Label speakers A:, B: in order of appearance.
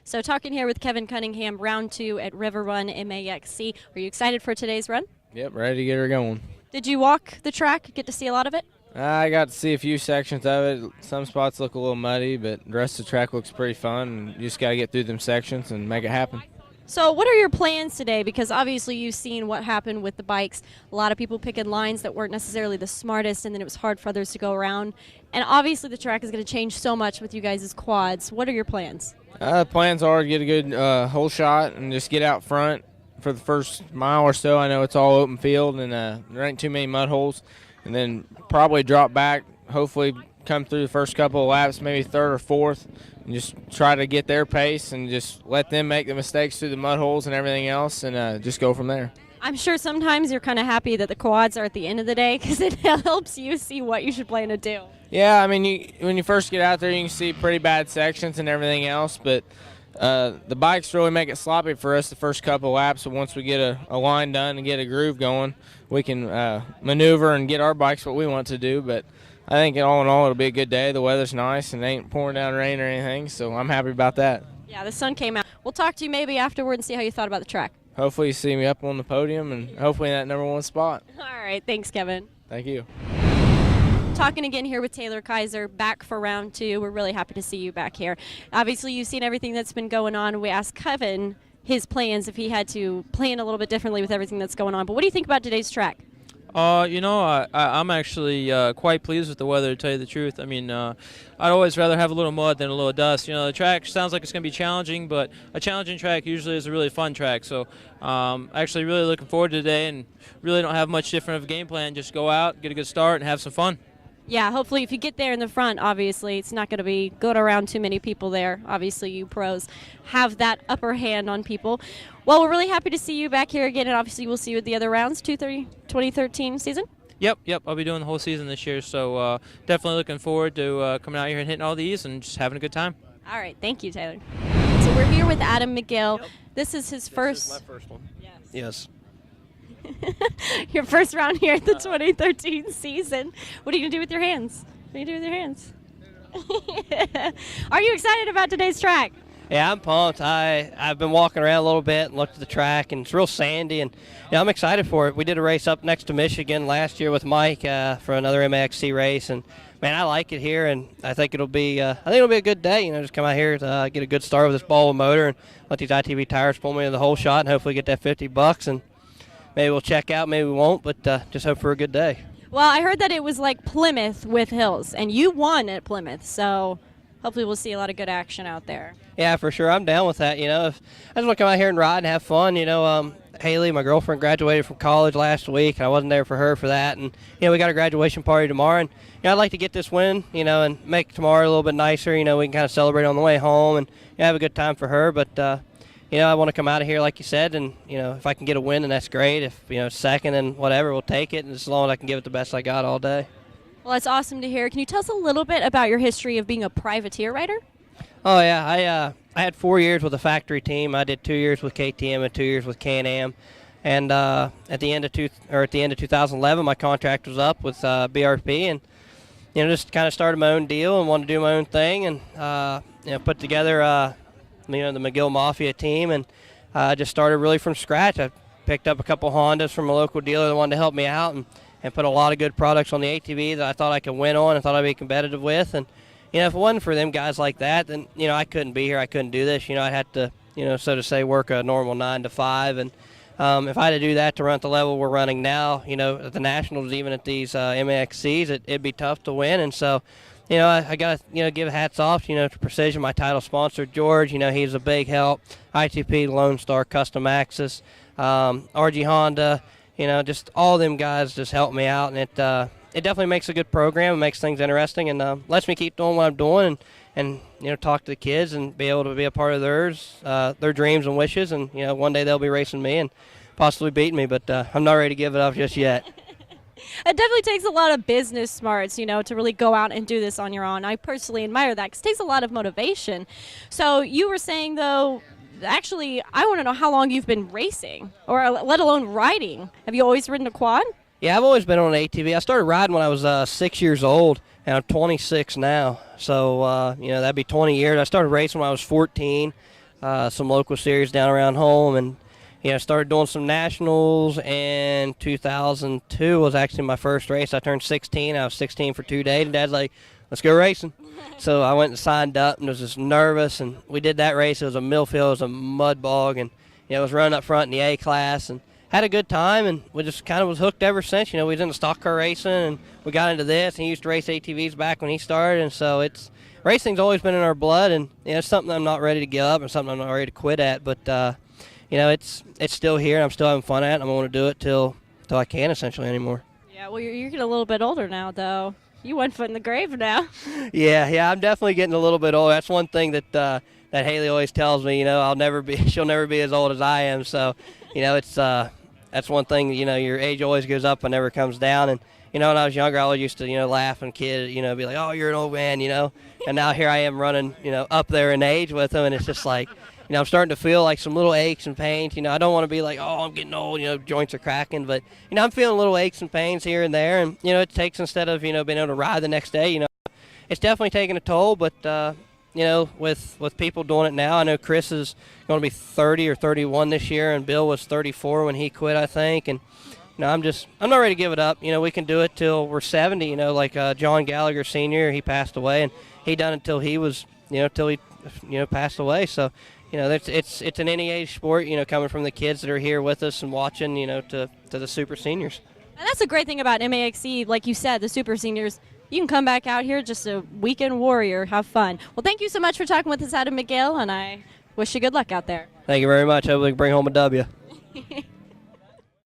A: So talking here with Kevin Cunningham, round 2 at River Run MAXC. Are you excited for today's run?
B: Yep, ready to get her going.
A: Did you walk the track, get to see a lot of it?
B: I got to see a few sections of it. Some spots look a little muddy, but the rest of the track looks pretty fun, and you just got to get through them sections and make it happen.
A: So what are your plans today? Because obviously you've seen what happened with the bikes. A lot of people picking lines that weren't necessarily the smartest, and then it was hard for others to go around. And obviously the track is going to change so much with you guys' quads. What are your plans?
B: Plans are to get a good hole shot and just get out front for the first mile or so. I know it's all open field, and there ain't too many mud holes. And then probably drop back, hopefully come through the first couple of laps, maybe third or fourth, and just try to get their pace and just let them make the mistakes through the mud holes and everything else, and just go from there.
A: I'm sure sometimes you're kind of happy that the quads are at the end of the day because it helps you see what you should plan to do.
B: Yeah, I mean, when you first get out there, you can see pretty bad sections and everything else, but the bikes really make it sloppy for us the first couple of laps. So once we get a line done and get a groove going, we can maneuver and get our bikes what we want to do. But I think all in all, it'll be a good day. The weather's nice and it ain't pouring down rain or anything, so I'm happy about that.
A: Yeah, the sun came out. We'll talk to you maybe afterward and see how you thought about the track.
B: Hopefully you see me up on the podium and hopefully in that #1 spot.
A: All right, thanks, Kevin.
B: Thank you.
A: Talking again here with Taylor Kaiser, back for round 2. We're really happy to see you back here. Obviously, you've seen everything that's been going on. We asked Kevin his plans if he had to plan a little bit differently with everything that's going on. But what do you think about today's track?
C: I'm actually quite pleased with the weather, to tell you the truth. I mean, I'd always rather have a little mud than a little dust. You know, the track sounds like it's going to be challenging, but a challenging track usually is a really fun track. So actually really looking forward to today, and really don't have much different of a game plan. Just go out, get a good start, and have some fun.
A: Yeah, hopefully if you get there in the front, obviously it's not going to be good around too many people there. Obviously you pros have that upper hand on people. Well, we're really happy to see you back here again, and obviously we'll see you at the other rounds, 2013 season.
C: Yep. I'll be doing the whole season this year, so definitely looking forward to coming out here and hitting all these and just having a good time.
A: All right, thank you, Taylor. So we're here with Adam Mcgill. Yep. This is his first.
D: This is my first one.
A: Yes.
D: Yes.
A: Your first round here at the 2013 season. What are you going to do with your hands? What are you going to do with your hands? Are you excited about today's track?
D: Yeah, I'm pumped. I've been walking around a little bit and looked at the track, and it's real sandy, and I'm excited for it. We did a race up next to Michigan last year with Mike for another MAXC race, and man, I like it here, and I think it'll be a good day. Just come out here to get a good start with this ball of motor and let these ITV tires pull me in the whole shot, and hopefully get that $50, and maybe we'll check out, maybe we won't, but just hope for a good day.
A: Well, I heard that it was like Plymouth with hills, and you won at Plymouth, so hopefully we'll see a lot of good action out there.
D: Yeah, for sure. I'm down with that. If I just want to come out here and ride and have fun. Haley, my girlfriend, graduated from college last week, and I wasn't there for her for that. And, we got a graduation party tomorrow. And, I'd like to get this win, and make tomorrow a little bit nicer. We can kind of celebrate on the way home and have a good time for her. But, I want to come out of here, like you said, and, if I can get a win, then that's great. If, second and whatever, we'll take it. And as long as I can give it the best I got all day.
A: Well, it's awesome to hear. Can you tell us a little bit about your history of being a privateer rider?
D: Oh, yeah. I had 4 years with a factory team. I did 2 years with KTM and 2 years with Can-Am. And at the end of 2011, my contract was up with BRP, and just kind of started my own deal and wanted to do my own thing, and put together the Mcgill Mafia team, and just started really from scratch. I picked up a couple Hondas from a local dealer that wanted to help me out, and put a lot of good products on the ATV that I thought I could win on and thought I'd be competitive with. And if it wasn't for them guys like that, then I couldn't be here. I couldn't do this. I'd have to so to say, work a normal 9 to 5. And if I had to do that to run at the level we're running now, at the nationals, even at these MAXCs, it'd be tough to win. And so I got to give hats off to Precision, my title sponsor, George. He's a big help. ITP, Lone Star, Custom Axis, RG Honda. Just all them guys just help me out, and it definitely makes a good program. It makes things interesting, and lets me keep doing what I'm doing, and talk to the kids and be able to be a part of their dreams and wishes. And one day they'll be racing me and possibly beating me, but I'm not ready to give it up just yet.
A: It definitely takes a lot of business smarts, to really go out and do this on your own. I personally admire that because it takes a lot of motivation. So you were saying, though, actually, I want to know how long you've been racing, or let alone riding. Have you always ridden a quad?
D: Yeah, I've always been on an ATV. I started riding when I was 6 years old, and I'm 26 now. So, that'd be 20 years. I started racing when I was 14. some local series down around home, and started doing some nationals. And 2002 was actually my first race. I turned 16. I was 16 for 2 days, and Dad's like, "Let's go racing." So I went and signed up, and was just nervous. And we did that race. It was a mill field, it was a mud bog, and I was running up front in the A class, and had a good time. And we just kind of was hooked ever since. We was into stock car racing, and we got into this. And he used to race ATVs back when he started, and so racing's always been in our blood, and it's something I'm not ready to give up, and something I'm not ready to quit at. But it's still here, and I'm still having fun at it. And I'm going to do it till I can't essentially anymore.
A: Yeah, well, you're getting a little bit older now, though. You 1 foot in the grave now.
D: Yeah, I'm definitely getting a little bit older. That's one thing that Haley always tells me. She'll never be as old as I am. So, it's that's one thing. Your age always goes up and never comes down. And when I was younger, I always used to laugh and kid, be like, "Oh, you're an old man," And now here I am running, up there in age with them, and it's just like, I'm starting to feel like some little aches and pains. I don't want to be like, "Oh, I'm getting old," joints are cracking, but I'm feeling little aches and pains here and there, and it takes, instead of being able to ride the next day, it's definitely taking a toll. But with people doing it now, I know Chris is going to be 30 or 31 this year, and Bill was 34 when he quit, I think, and I'm not ready to give it up. We can do it till we're 70. Like John Gallagher Sr., he passed away, and he done it till he was, till he, passed away. So, it's an any age sport. Coming from the kids that are here with us and watching, to the super seniors.
A: And that's the great thing about MAXC, like you said, the super seniors. You can come back out here just a weekend warrior, have fun. Well, thank you so much for talking with us out of Mcgill, and I wish you good luck out there.
D: Thank you very much. Hope we can bring home a W.